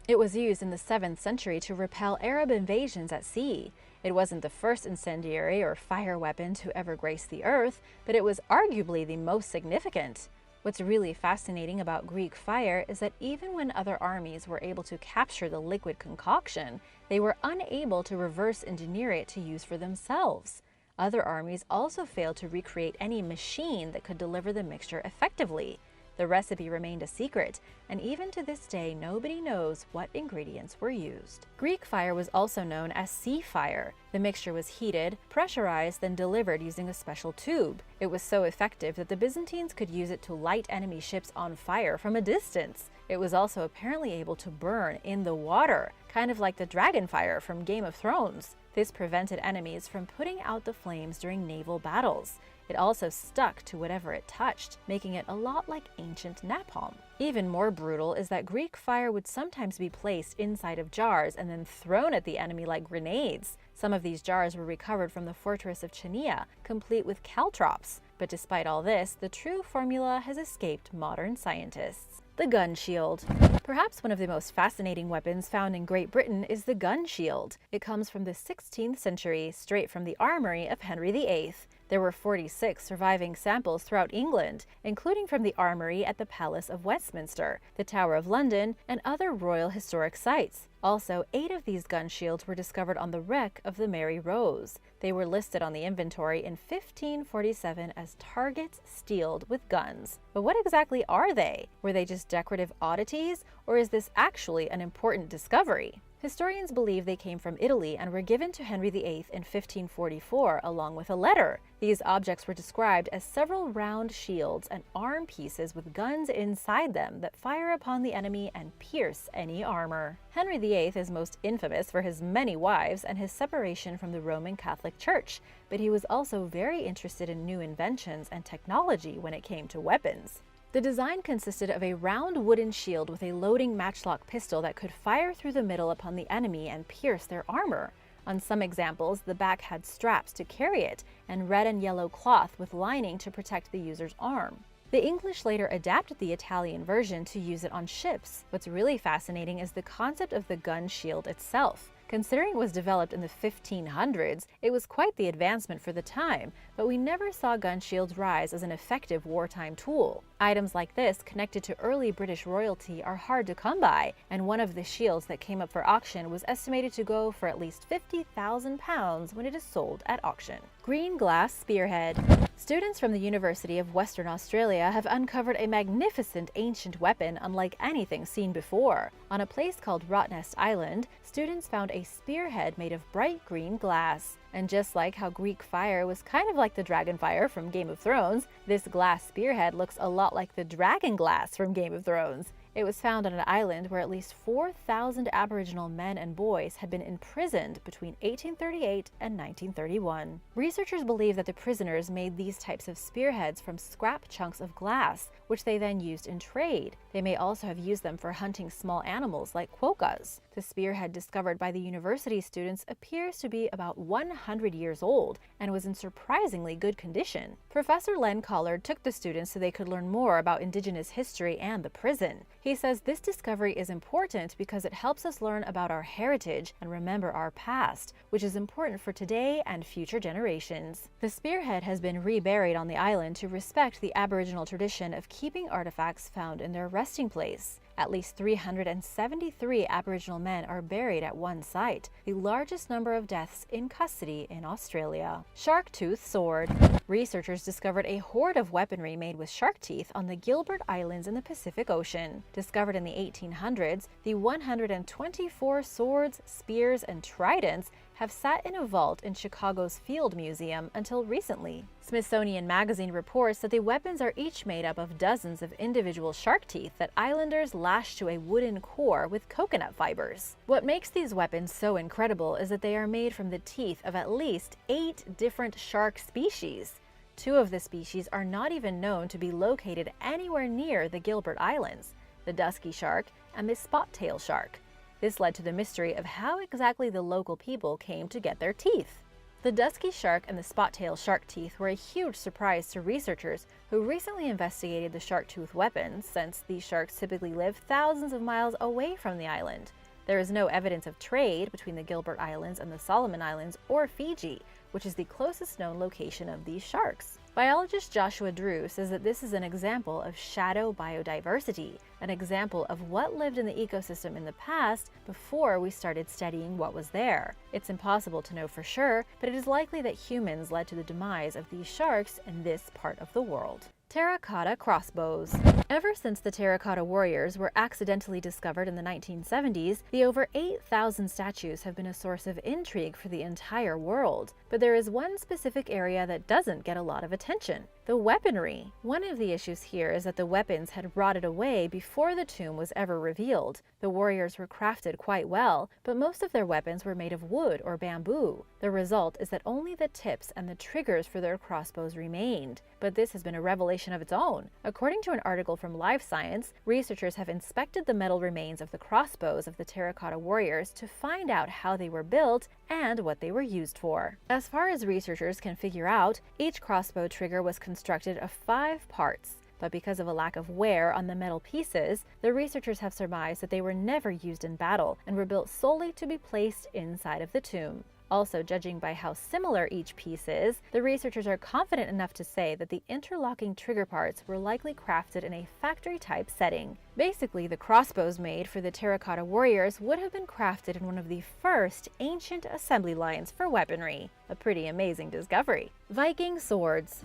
It was used in the 7th century to repel Arab invasions at sea. It wasn't the first incendiary or fire weapon to ever grace the earth, but it was arguably the most significant. What's really fascinating about Greek fire is that even when other armies were able to capture the liquid concoction, they were unable to reverse engineer it to use for themselves. Other armies also failed to recreate any machine that could deliver the mixture effectively. The recipe remained a secret, and even to this day, nobody knows what ingredients were used. Greek fire was also known as sea fire. The mixture was heated, pressurized, then delivered using a special tube. It was so effective that the Byzantines could use it to light enemy ships on fire from a distance. It was also apparently able to burn in the water, kind of like the dragon fire from Game of Thrones. This prevented enemies from putting out the flames during naval battles. It also stuck to whatever it touched, making it a lot like ancient napalm. Even more brutal is that Greek fire would sometimes be placed inside of jars and then thrown at the enemy like grenades. Some of these jars were recovered from the fortress of Chania, complete with caltrops. But despite all this, the true formula has escaped modern scientists. The gun shield. Perhaps one of the most fascinating weapons found in Great Britain is the gun shield. It comes from the 16th century, straight from the armory of Henry VIII. There were 46 surviving samples throughout England, including from the armory at the Palace of Westminster, the Tower of London, and other royal historic sites. Also, 8 of these gun shields were discovered on the wreck of the Mary Rose. They were listed on the inventory in 1547 as targets steeled with guns. But what exactly are they? Were they just decorative oddities, or is this actually an important discovery? Historians believe they came from Italy and were given to Henry VIII in 1544 along with a letter. These objects were described as several round shields and arm pieces with guns inside them that fire upon the enemy and pierce any armor. Henry VIII is most infamous for his many wives and his separation from the Roman Catholic Church, but he was also very interested in new inventions and technology when it came to weapons. The design consisted of a round wooden shield with a loading matchlock pistol that could fire through the middle upon the enemy and pierce their armor. On some examples, the back had straps to carry it and red and yellow cloth with lining to protect the user's arm. The English later adapted the Italian version to use it on ships. What's really fascinating is the concept of the gun shield itself. Considering it was developed in the 1500s, it was quite the advancement for the time, but we never saw gun shields rise as an effective wartime tool. Items like this, connected to early British royalty, are hard to come by, and one of the shields that came up for auction was estimated to go for at least £50,000 when it is sold at auction. Green glass spearhead. Students from the University of Western Australia have uncovered a magnificent ancient weapon unlike anything seen before. On a place called Rottnest Island, students found a spearhead made of bright green glass. And just like how Greek fire was kind of like the dragon fire from Game of Thrones, this glass spearhead looks a lot like the dragon glass from Game of Thrones. It was found on an island where at least 4,000 Aboriginal men and boys had been imprisoned between 1838 and 1931. Researchers believe that the prisoners made these types of spearheads from scrap chunks of glass, which they then used in trade. They may also have used them for hunting small animals like quokkas. The spearhead discovered by the university students appears to be about 100 years old and was in surprisingly good condition. Professor Len Collard took the students so they could learn more about Indigenous history and the prison. He says this discovery is important because it helps us learn about our heritage and remember our past, which is important for today and future generations. The spearhead has been reburied on the island to respect the Aboriginal tradition of keeping artifacts found in their resting place. At least 373 Aboriginal men are buried at one site, the largest number of deaths in custody in Australia. Shark tooth sword. Researchers discovered a hoard of weaponry made with shark teeth on the Gilbert Islands in the Pacific Ocean. Discovered in the 1800s, the 124 swords, spears, and tridents have sat in a vault in Chicago's Field Museum until recently. Smithsonian Magazine reports that the weapons are each made up of dozens of individual shark teeth that islanders lash to a wooden core with coconut fibers. What makes these weapons so incredible is that they are made from the teeth of at least 8 different shark species. 2 of the species are not even known to be located anywhere near the Gilbert Islands, the dusky shark and the spot-tail shark. This led to the mystery of how exactly the local people came to get their teeth. The dusky shark and the spot-tail shark teeth were a huge surprise to researchers who recently investigated the shark tooth weapons, since these sharks typically live thousands of miles away from the island. There is no evidence of trade between the Gilbert Islands and the Solomon Islands or Fiji, which is the closest known location of these sharks. Biologist Joshua Drew says that this is an example of shadow biodiversity, an example of what lived in the ecosystem in the past before we started studying what was there. It's impossible to know for sure, but it is likely that humans led to the demise of these sharks in this part of the world. Terracotta crossbows. Ever since the terracotta warriors were accidentally discovered in the 1970s, the over 8,000 statues have been a source of intrigue for the entire world. But there is one specific area that doesn't get a lot of attention: The weaponry. One of the issues here is that the weapons had rotted away before the tomb was ever revealed. The warriors were crafted quite well, but most of their weapons were made of wood or bamboo. The result is that only the tips and the triggers for their crossbows remained. But this has been a revelation of its own. According to an article from Live Science, researchers have inspected the metal remains of the crossbows of the terracotta warriors to find out how they were built and what they were used for. As far as researchers can figure out, each crossbow trigger was constructed of 5 parts. But because of a lack of wear on the metal pieces, the researchers have surmised that they were never used in battle and were built solely to be placed inside of the tomb. Also, judging by how similar each piece is, the researchers are confident enough to say that the interlocking trigger parts were likely crafted in a factory-type setting. Basically, the crossbows made for the terracotta warriors would have been crafted in one of the first ancient assembly lines for weaponry. A pretty amazing discovery. Viking swords.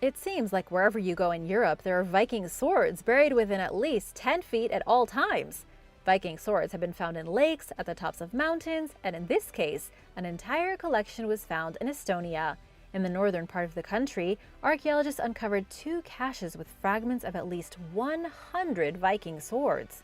It seems like wherever you go in Europe, there are Viking swords buried within at least 10 feet at all times. Viking swords have been found in lakes, at the tops of mountains, and in this case, an entire collection was found in Estonia. In the northern part of the country, archaeologists uncovered 2 caches with fragments of at least 100 Viking swords.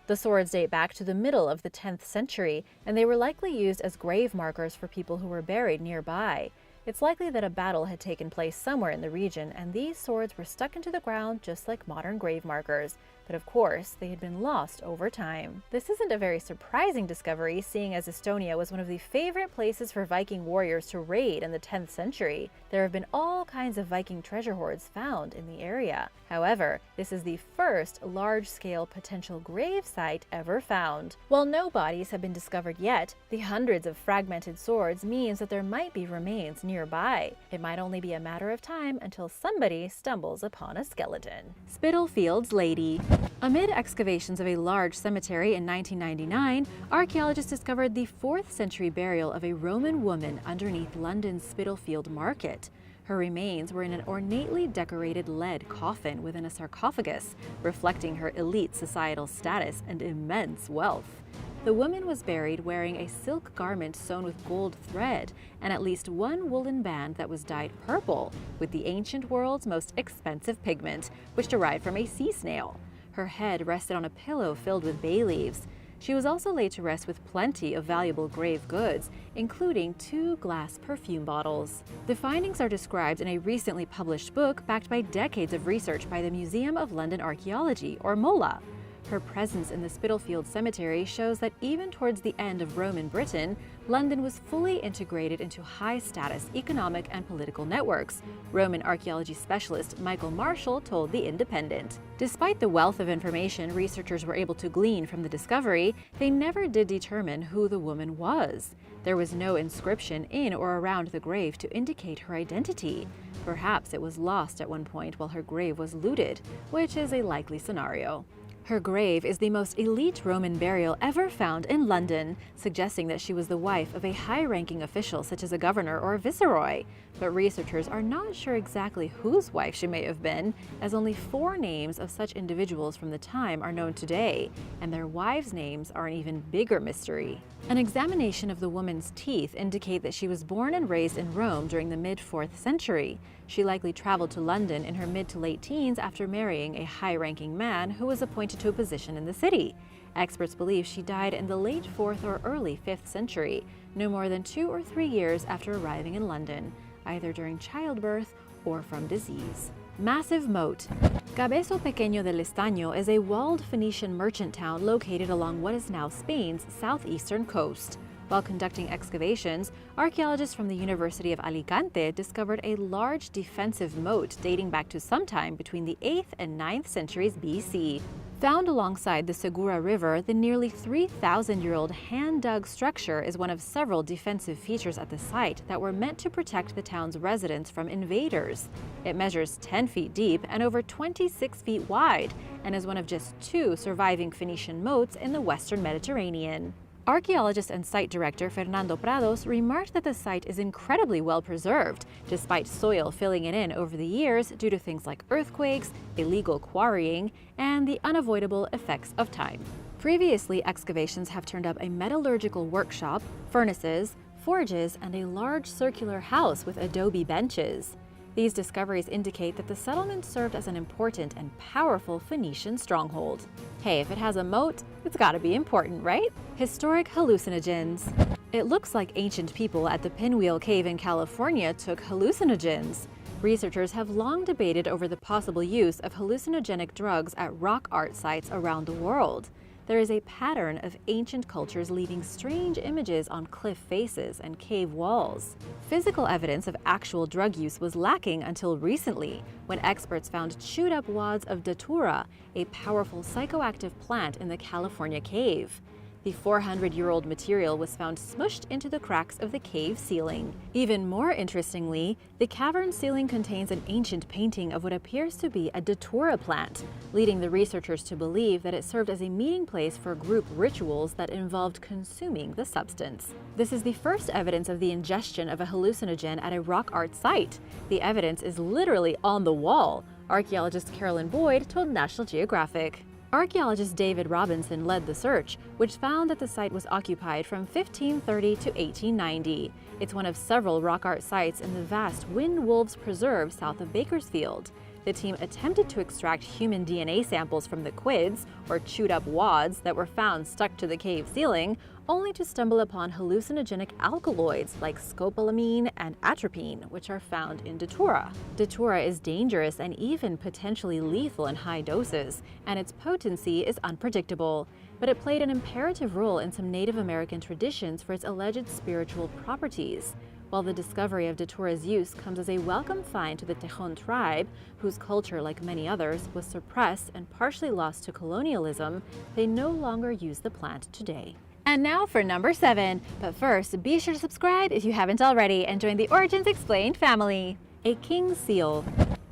The swords date back to the middle of the 10th century, and they were likely used as grave markers for people who were buried nearby. It's likely that a battle had taken place somewhere in the region, and these swords were stuck into the ground just like modern grave markers. But of course, they had been lost over time. This isn't a very surprising discovery, seeing as Estonia was one of the favorite places for Viking warriors to raid in the 10th century. There have been all kinds of Viking treasure hoards found in the area. However, this is the first large-scale potential grave site ever found. While no bodies have been discovered yet, the hundreds of fragmented swords means that there might be remains nearby. It might only be a matter of time until somebody stumbles upon a skeleton. Spitalfields Lady. Amid excavations of a large cemetery in 1999, archaeologists discovered the 4th century burial of a Roman woman underneath London's Spitalfield Market. Her remains were in an ornately decorated lead coffin within a sarcophagus, reflecting her elite societal status and immense wealth. The woman was buried wearing a silk garment sewn with gold thread and at least one woolen band that was dyed purple with the ancient world's most expensive pigment, which derived from a sea snail. Her head rested on a pillow filled with bay leaves. She was also laid to rest with plenty of valuable grave goods, including 2 glass perfume bottles. The findings are described in a recently published book backed by decades of research by the Museum of London Archaeology, or MOLA. Her presence in the Spitalfield Cemetery shows that even towards the end of Roman Britain, London was fully integrated into high-status economic and political networks, Roman archaeology specialist Michael Marshall told The Independent. Despite the wealth of information researchers were able to glean from the discovery, they never did determine who the woman was. There was no inscription in or around the grave to indicate her identity. Perhaps it was lost at one point while her grave was looted, which is a likely scenario. Her grave is the most elite Roman burial ever found in London, suggesting that she was the wife of a high-ranking official such as a governor or a viceroy. But researchers are not sure exactly whose wife she may have been, as only 4 names of such individuals from the time are known today, and their wives' names are an even bigger mystery. An examination of the woman's teeth indicate that she was born and raised in Rome during the mid-4th century. She likely traveled to London in her mid to late teens after marrying a high-ranking man who was appointed to a position in the city. Experts believe she died in the late 4th or early 5th century, no more than 2 or 3 years after arriving in London, either during childbirth or from disease. Massive moat. Cabezo Pequeño del Estaño is a walled Phoenician merchant town located along what is now Spain's southeastern coast. While conducting excavations, archaeologists from the University of Alicante discovered a large defensive moat dating back to sometime between the 8th and 9th centuries BC. Found alongside the Segura River, the nearly 3,000-year-old hand-dug structure is one of several defensive features at the site that were meant to protect the town's residents from invaders. It measures 10 feet deep and over 26 feet wide, and is one of just 2 surviving Phoenician moats in the Western Mediterranean. Archaeologist and site director Fernando Prados remarked that the site is incredibly well preserved, despite soil filling it in over the years due to things like earthquakes, illegal quarrying, and the unavoidable effects of time. Previously, excavations have turned up a metallurgical workshop, furnaces, forges, and a large circular house with adobe benches. These discoveries indicate that the settlement served as an important and powerful Phoenician stronghold. Hey, if it has a moat, it's gotta be important, right? Historic hallucinogens. It looks like ancient people at the Pinwheel Cave in California took hallucinogens. Researchers have long debated over the possible use of hallucinogenic drugs at rock art sites around the world. There is a pattern of ancient cultures leaving strange images on cliff faces and cave walls. Physical evidence of actual drug use was lacking until recently, when experts found chewed-up wads of datura, a powerful psychoactive plant in the California cave. The 400-year-old material was found smushed into the cracks of the cave ceiling. Even more interestingly, the cavern ceiling contains an ancient painting of what appears to be a datura plant, leading the researchers to believe that it served as a meeting place for group rituals that involved consuming the substance. This is the first evidence of the ingestion of a hallucinogen at a rock art site. The evidence is literally on the wall, archaeologist Carolyn Boyd told National Geographic. Archaeologist David Robinson led the search, which found that the site was occupied from 1530 to 1890. It's one of several rock art sites in the vast Wind Wolves Preserve south of Bakersfield. The team attempted to extract human DNA samples from the quids, or chewed-up wads, that were found stuck to the cave ceiling, only to stumble upon hallucinogenic alkaloids like scopolamine and atropine, which are found in datura. Datura is dangerous and even potentially lethal in high doses, and its potency is unpredictable. But it played an imperative role in some Native American traditions for its alleged spiritual properties. While the discovery of datura's use comes as a welcome find to the Tejon tribe, whose culture, like many others, was suppressed and partially lost to colonialism, they no longer use the plant today. And now for number 7. But first, be sure to subscribe if you haven't already and join the Origins Explained family. A king's seal.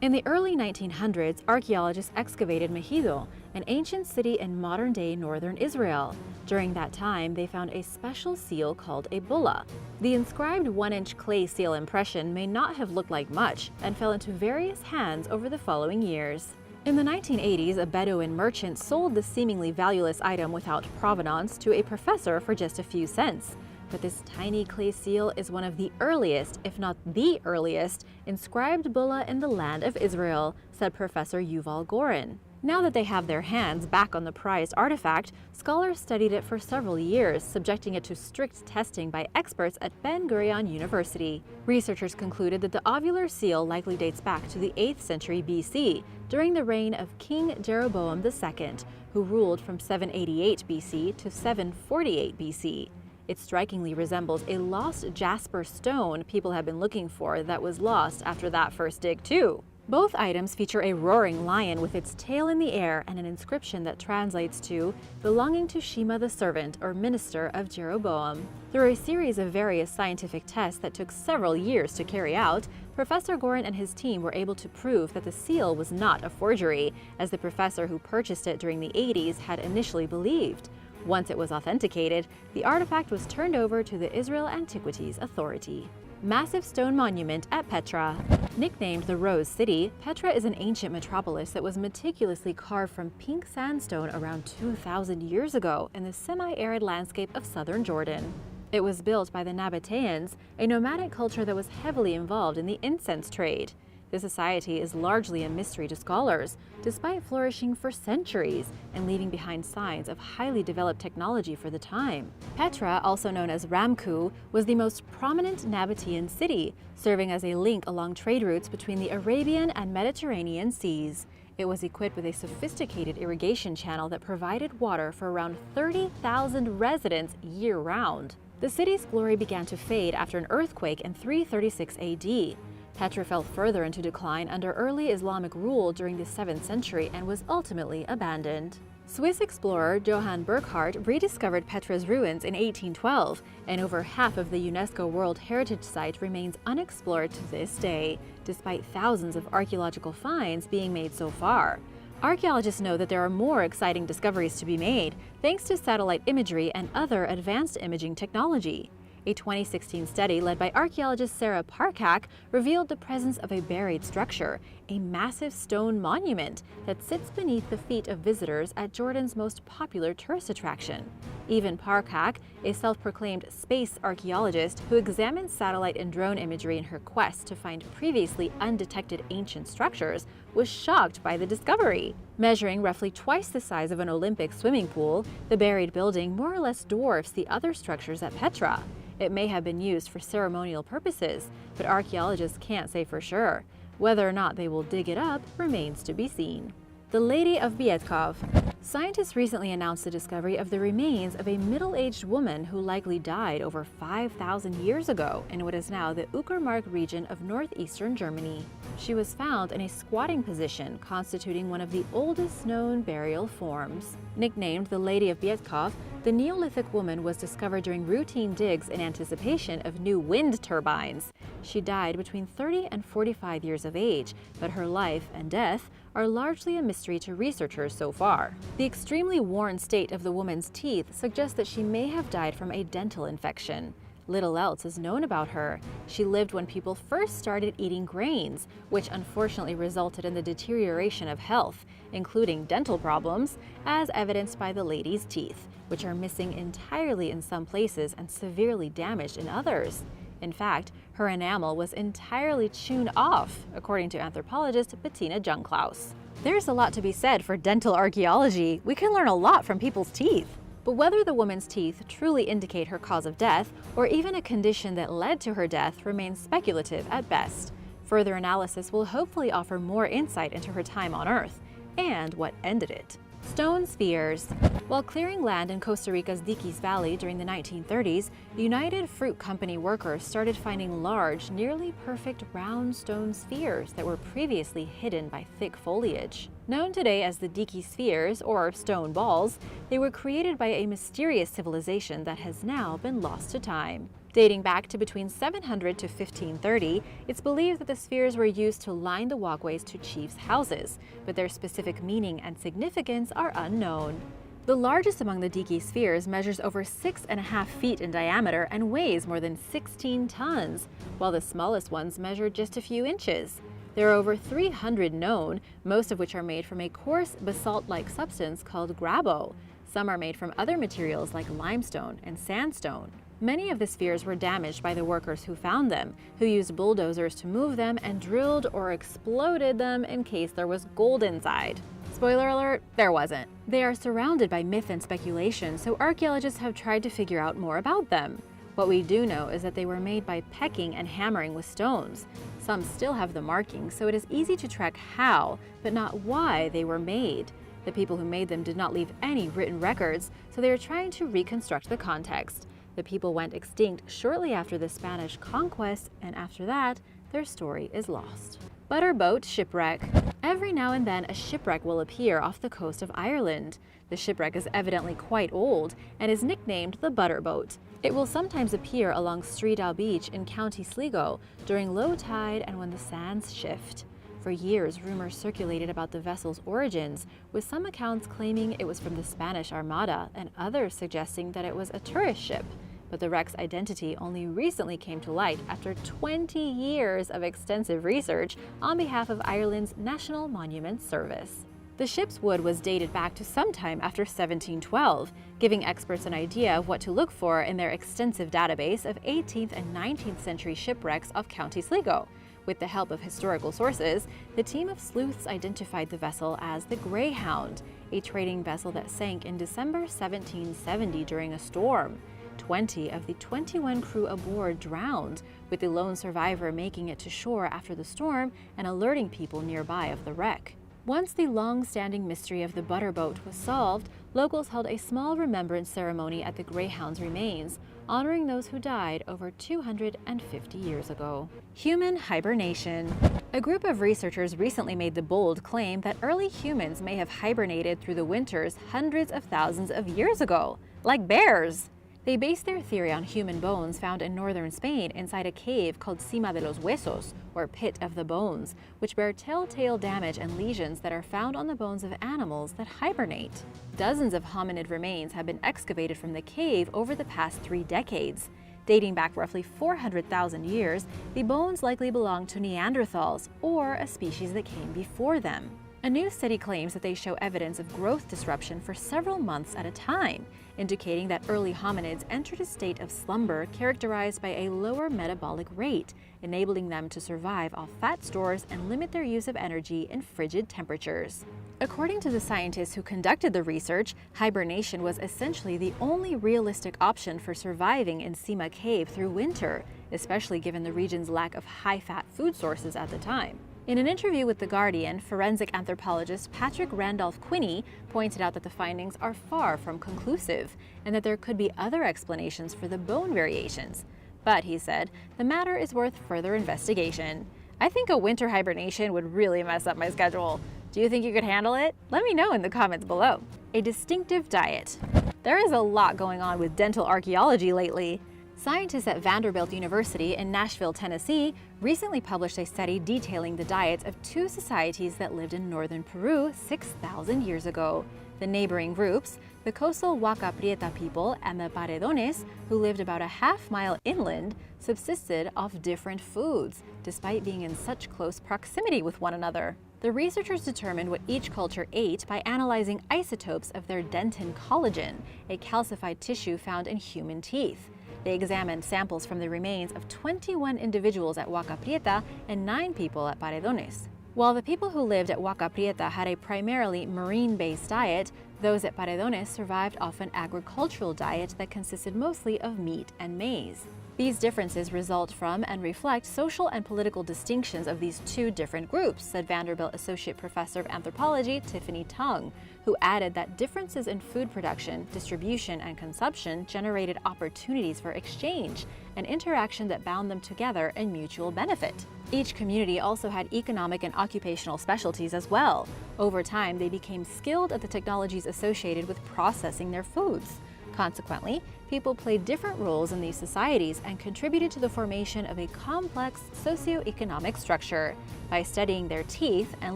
In the early 1900s, archaeologists excavated Megiddo, an ancient city in modern-day northern Israel. During that time, they found a special seal called a bulla. The inscribed 1-inch clay seal impression may not have looked like much and fell into various hands over the following years. In the 1980s, a Bedouin merchant sold the seemingly valueless item without provenance to a professor for just a few cents. But this tiny clay seal is one of the earliest, if not the earliest, inscribed bulla in the land of Israel, said Professor Yuval Gorin. Now that they have their hands back on the prized artifact, scholars studied it for several years, subjecting it to strict testing by experts at Ben-Gurion University. Researchers concluded that the ovular seal likely dates back to the 8th century BC, during the reign of King Jeroboam II, who ruled from 788 BC to 748 BC. It strikingly resembles a lost jasper stone people have been looking for that was lost after that first dig too. Both items feature a roaring lion with its tail in the air and an inscription that translates to belonging to Shema the servant or minister of Jeroboam. Through a series of various scientific tests that took several years to carry out, Professor Gorin and his team were able to prove that the seal was not a forgery, as the professor who purchased it during the 80s had initially believed. Once it was authenticated, the artifact was turned over to the Israel Antiquities Authority. Massive stone monument at Petra. Nicknamed the Rose City, Petra is an ancient metropolis that was meticulously carved from pink sandstone around 2,000 years ago in the semi-arid landscape of southern Jordan. It was built by the Nabateans, a nomadic culture that was heavily involved in the incense trade. The society is largely a mystery to scholars, despite flourishing for centuries and leaving behind signs of highly developed technology for the time. Petra, also known as Ramku, was the most prominent Nabatean city, serving as a link along trade routes between the Arabian and Mediterranean seas. It was equipped with a sophisticated irrigation channel that provided water for around 30,000 residents year-round. The city's glory began to fade after an earthquake in 336 AD. Petra fell further into decline under early Islamic rule during the 7th century and was ultimately abandoned. Swiss explorer Johann Burckhardt rediscovered Petra's ruins in 1812, and over half of the UNESCO World Heritage Site remains unexplored to this day, despite thousands of archaeological finds being made so far. Archaeologists know that there are more exciting discoveries to be made, thanks to satellite imagery and other advanced imaging technology. A 2016 study led by archaeologist Sarah Parcak revealed the presence of a buried structure, a massive stone monument that sits beneath the feet of visitors at Jordan's most popular tourist attraction. Evan Parkak, a self-proclaimed space archaeologist who examines satellite and drone imagery in her quest to find previously undetected ancient structures, was shocked by the discovery. Measuring roughly twice the size of an Olympic swimming pool, the buried building more or less dwarfs the other structures at Petra. It may have been used for ceremonial purposes, but archaeologists can't say for sure. Whether or not they will dig it up remains to be seen. The Lady of Bietkov. Scientists recently announced the discovery of the remains of a middle-aged woman who likely died over 5,000 years ago in what is now the Uckermark region of northeastern Germany. She was found in a squatting position, constituting one of the oldest known burial forms. Nicknamed the Lady of Bietkov, the Neolithic woman was discovered during routine digs in anticipation of new wind turbines. She died between 30 and 45 years of age, but her life and death are largely a mystery to researchers so far. The extremely worn state of the woman's teeth suggests that she may have died from a dental infection. Little else is known about her. She lived when people first started eating grains, which unfortunately resulted in the deterioration of health, including dental problems, as evidenced by the lady's teeth, which are missing entirely in some places and severely damaged in others. In fact, her enamel was entirely chewed off, according to anthropologist Bettina Jungklaus. There's a lot to be said for dental archaeology. We can learn a lot from people's teeth. But whether the woman's teeth truly indicate her cause of death, or even a condition that led to her death, remains speculative at best. Further analysis will hopefully offer more insight into her time on Earth, and what ended it. Stone spheres. While clearing land in Costa Rica's Diquís Valley during the 1930s, United Fruit Company workers started finding large, nearly perfect round stone spheres that were previously hidden by thick foliage. Known today as the Diquís spheres, or stone balls, they were created by a mysterious civilization that has now been lost to time. Dating back to between 700 to 1530, it's believed that the spheres were used to line the walkways to chiefs' houses, but their specific meaning and significance are unknown. The largest among the Diquís spheres measures over 6.5 feet in diameter and weighs more than 16 tons, while the smallest ones measure just a few inches. There are over 300 known, most of which are made from a coarse basalt-like substance called grabo. Some are made from other materials like limestone and sandstone. Many of the spheres were damaged by the workers who found them, who used bulldozers to move them and drilled or exploded them in case there was gold inside. Spoiler alert, there wasn't. They are surrounded by myth and speculation, so archaeologists have tried to figure out more about them. What we do know is that they were made by pecking and hammering with stones. Some still have the markings, so it is easy to track how, but not why they were made. The people who made them did not leave any written records, so they are trying to reconstruct the context. The people went extinct shortly after the Spanish conquest, and after that, their story is lost. Butterboat shipwreck. Every now and then, a shipwreck will appear off the coast of Ireland. The shipwreck is evidently quite old and is nicknamed the Butterboat. It will sometimes appear along Streedow Beach in County Sligo during low tide and when the sands shift. For years, rumors circulated about the vessel's origins, with some accounts claiming it was from the Spanish Armada and others suggesting that it was a tourist ship. But the wreck's identity only recently came to light after 20 years of extensive research on behalf of Ireland's National Monuments Service. The ship's wood was dated back to sometime after 1712, giving experts an idea of what to look for in their extensive database of 18th and 19th century shipwrecks off County Sligo. With the help of historical sources, the team of sleuths identified the vessel as the Greyhound, a trading vessel that sank in December 1770 during a storm. 20 of the 21 crew aboard drowned, with the lone survivor making it to shore after the storm and alerting people nearby of the wreck. Once the long-standing mystery of the Butterboat was solved, locals held a small remembrance ceremony at the Greyhound's remains, honoring those who died over 250 years ago. Human hibernation. A group of researchers recently made the bold claim that early humans may have hibernated through the winters hundreds of thousands of years ago, like bears. They based their theory on human bones found in northern Spain inside a cave called Cima de los Huesos, or Pit of the Bones, which bear telltale damage and lesions that are found on the bones of animals that hibernate. Dozens of hominid remains have been excavated from the cave over the past 3 decades. Dating back roughly 400,000 years, the bones likely belong to Neanderthals, or a species that came before them. A new study claims that they show evidence of growth disruption for several months at a time, indicating that early hominids entered a state of slumber characterized by a lower metabolic rate, enabling them to survive off fat stores and limit their use of energy in frigid temperatures. According to the scientists who conducted the research, hibernation was essentially the only realistic option for surviving in Sima Cave through winter, especially given the region's lack of high-fat food sources at the time. In an interview with The Guardian, forensic anthropologist Patrick Randolph-Quinney pointed out that the findings are far from conclusive and that there could be other explanations for the bone variations. But, he said, the matter is worth further investigation. I think a winter hibernation would really mess up my schedule. Do you think you could handle it? Let me know in the comments below. A distinctive diet. There is a lot going on with dental archaeology lately. Scientists at Vanderbilt University in Nashville, Tennessee, recently published a study detailing the diets of two societies that lived in northern Peru 6,000 years ago. The neighboring groups, the coastal Huaca Prieta people and the Paredones, who lived about a half-mile inland, subsisted off different foods, despite being in such close proximity with one another. The researchers determined what each culture ate by analyzing isotopes of their dentin collagen, a calcified tissue found in human teeth. They examined samples from the remains of 21 individuals at Huaca Prieta and 9 people at Paredones. While the people who lived at Huaca Prieta had a primarily marine-based diet, those at Paredones survived off an agricultural diet that consisted mostly of meat and maize. These differences result from and reflect social and political distinctions of these two different groups, said Vanderbilt Associate Professor of Anthropology Tiffany Tung, who added that differences in food production, distribution, and consumption generated opportunities for exchange, an interaction that bound them together in mutual benefit. Each community also had economic and occupational specialties as well. Over time, they became skilled at the technologies associated with processing their foods. Consequently, people played different roles in these societies and contributed to the formation of a complex socioeconomic structure. By studying their teeth and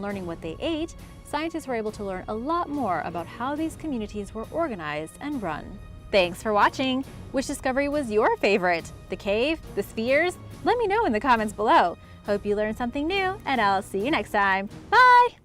learning what they ate, scientists were able to learn a lot more about how these communities were organized and run. Thanks for watching! Which discovery was your favorite? The cave? The spheres? Let me know in the comments below. Hope you learned something new, and I'll see you next time. Bye!